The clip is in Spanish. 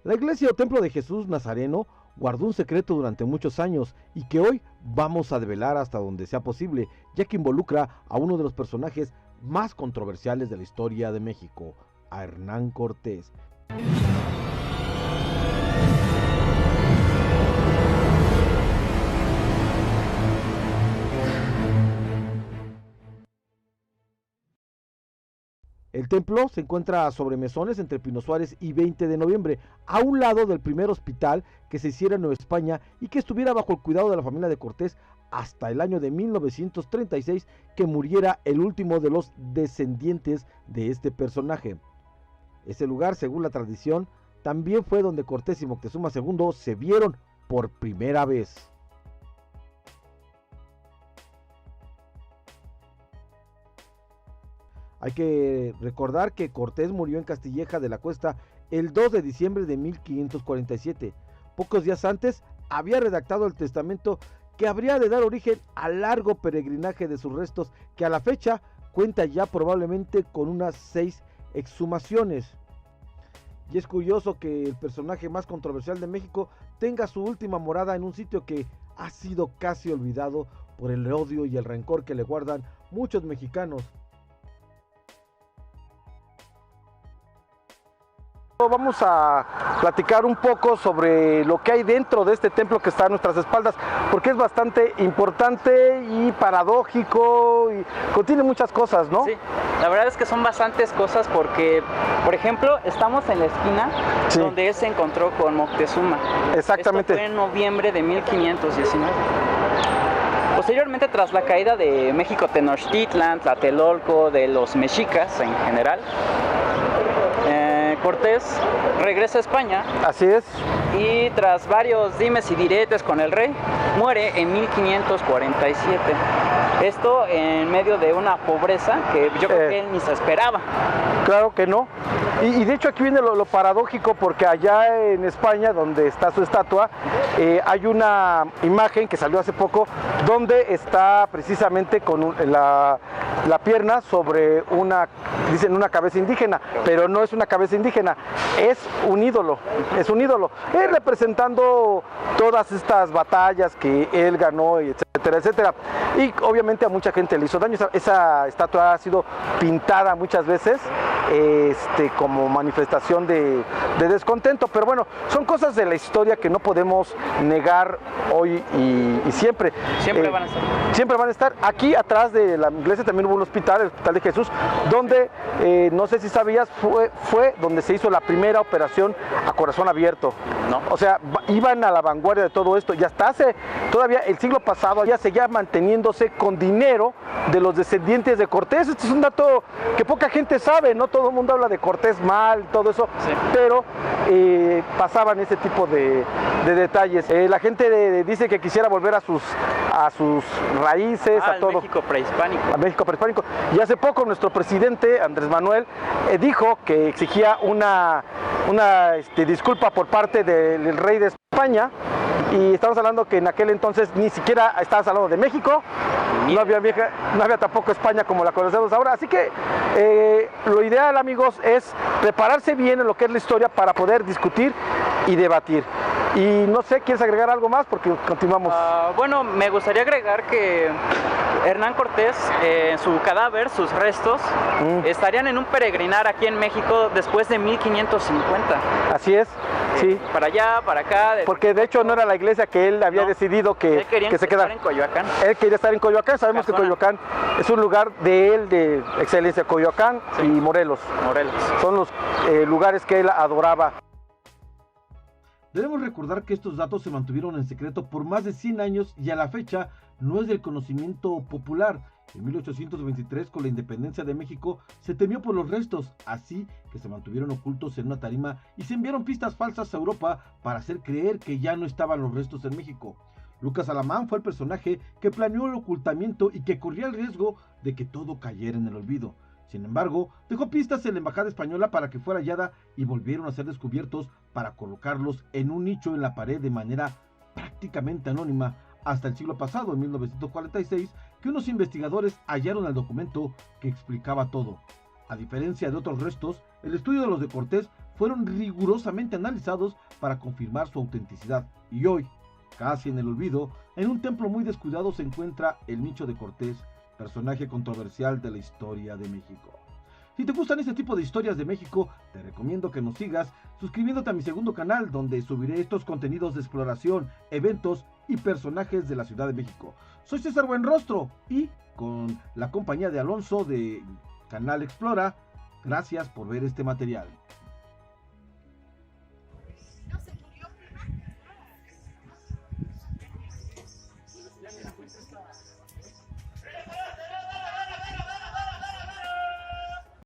La iglesia o templo de Jesús Nazareno guardó un secreto durante muchos años y que hoy vamos a develar hasta donde sea posible, ya que involucra a uno de los personajes más controversiales de la historia de México, a Hernán Cortés. El templo se encuentra sobre mesones entre Pino Suárez y 20 de noviembre, a un lado del primer hospital que se hiciera en Nueva España y que estuviera bajo el cuidado de la familia de Cortés hasta el año de 1936, que muriera el último de los descendientes de este personaje. Ese lugar, según la tradición, también fue donde Cortés y Moctezuma II se vieron por primera vez. Hay que recordar que Cortés murió en Castilleja de la Cuesta el 2 de diciembre de 1547. Pocos días antes había redactado el testamento que habría de dar origen al largo peregrinaje de sus restos, que a la fecha cuenta ya probablemente con unas 6 exhumaciones. Y es curioso que el personaje más controversial de México tenga su última morada en un sitio que ha sido casi olvidado por el odio y el rencor que le guardan muchos mexicanos. Vamos a platicar un poco sobre lo que hay dentro de este templo que está a nuestras espaldas, porque es bastante importante y paradójico y contiene muchas cosas, ¿no? Sí, la verdad es que son bastantes cosas porque, por ejemplo, estamos en la esquina donde él se encontró con Moctezuma. Exactamente. Esto fue en noviembre de 1519. Posteriormente, tras la caída de México Tenochtitlan, Tlatelolco, de los mexicas en general, Cortés regresa a España. Así es. Y tras varios dimes y diretes con el rey, muere en 1547. Esto en medio de una pobreza que yo creo que él ni se esperaba. Claro que no. Y de hecho aquí viene lo paradójico, porque allá en España, donde está su estatua, hay una imagen que salió hace poco, donde está precisamente con la pierna sobre dicen una cabeza indígena, pero no es una cabeza indígena, es un ídolo, representando todas estas batallas que él ganó, etcétera, etcétera. Y obviamente a mucha gente le hizo daño. Esa estatua ha sido pintada muchas veces como manifestación de descontento, pero bueno, son cosas de la historia que no podemos negar hoy y siempre. Siempre van a estar. Siempre van a estar. Aquí atrás de la iglesia también hubo un hospital, el Hospital de Jesús, donde, no sé si sabías, fue donde se hizo la primera operación a corazón abierto. No. O sea, iban a la vanguardia de todo esto, y hasta todavía el siglo pasado ya seguía manteniéndose con dinero de los descendientes de Cortés. Este es un dato que poca gente sabe, no todo el mundo habla de Cortés mal, todo eso, sí. Pero pasaban ese tipo de detalles. La gente dice que quisiera volver a sus raíces, a todo. México prehispánico. A México prehispánico. Y hace poco nuestro presidente, Andrés Manuel, dijo que exigía una disculpa por parte del rey de España. Y estamos hablando que en aquel entonces ni siquiera estabas hablando de México, no había tampoco España como la conocemos ahora. Así que lo ideal, amigos, es prepararse bien en lo que es la historia para poder discutir y debatir. Y no sé, ¿quieres agregar algo más? Porque continuamos. Bueno, me gustaría agregar que Hernán Cortés, su cadáver, sus restos, estarían en un peregrinar aquí en México después de 1550. Así es, sí. Para allá, para acá. Porque de hecho no era la iglesia que él había decidido que se quedara. En Coyoacán. Él quería estar en Coyoacán. Sabemos que Coyoacán es un lugar de él, de excelencia. Coyoacán y Morelos. Son los lugares que él adoraba. Debemos recordar que estos datos se mantuvieron en secreto por más de 100 años y a la fecha no es del conocimiento popular. En 1823, con la independencia de México, se temió por los restos, así que se mantuvieron ocultos en una tarima y se enviaron pistas falsas a Europa para hacer creer que ya no estaban los restos en México. Lucas Alamán fue el personaje que planeó el ocultamiento y que corría el riesgo de que todo cayera en el olvido. Sin embargo, dejó pistas en la embajada española para que fuera hallada y volvieron a ser descubiertos para colocarlos en un nicho en la pared de manera prácticamente anónima, hasta el siglo pasado, en 1946, que unos investigadores hallaron el documento que explicaba todo. A diferencia de otros restos, el estudio de los de Cortés fueron rigurosamente analizados para confirmar su autenticidad. Y hoy, casi en el olvido, en un templo muy descuidado se encuentra el nicho de Cortés, personaje controversial de la historia de México. Si te gustan este tipo de historias de México, te recomiendo que nos sigas suscribiéndote a mi segundo canal, donde subiré estos contenidos de exploración, eventos y personajes de la Ciudad de México. Soy César Buenrostro y con la compañía de Alonso de Canal Explora, gracias por ver este material.